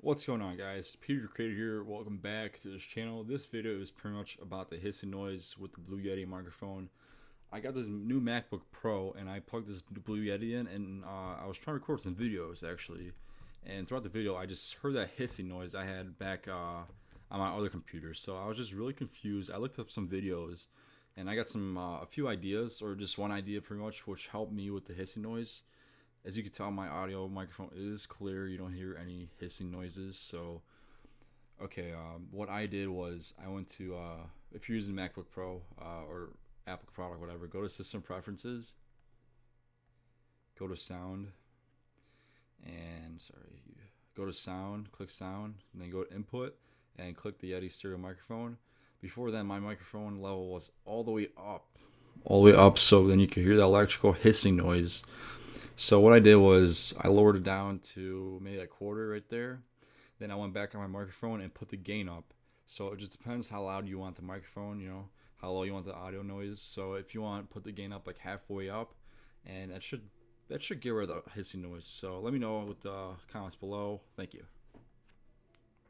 What's going on, guys? Peter Creator here. Welcome back to this channel. This video is pretty much about the hissing noise with the Blue Yeti microphone. I got this new MacBook Pro and I plugged this Blue Yeti in, and I was trying to record some videos actually. And throughout the video, I just heard that hissing noise I had back on my other computer. So I was just really confused. I looked up some videos and I got a few ideas, or just one idea pretty much, which helped me with the hissing noise. As you can tell, my audio microphone is clear. You don't hear any hissing noises. So, okay, what I did was I went to, if you're using MacBook Pro or Apple product, whatever, go to System Preferences, go to Sound, and go to Sound, click Sound, and then go to Input, and click the Yeti stereo microphone. Before then, my microphone level was all the way up, so then you could hear the electrical hissing noise. So what I did was I lowered it down to maybe a quarter right there. Then I went back on my microphone and put the gain up. So it just depends how loud you want the microphone, how low you want the audio noise. So if you want, put the gain up like halfway up, and that should get rid of the hissing noise. So let me know with the comments below. Thank you.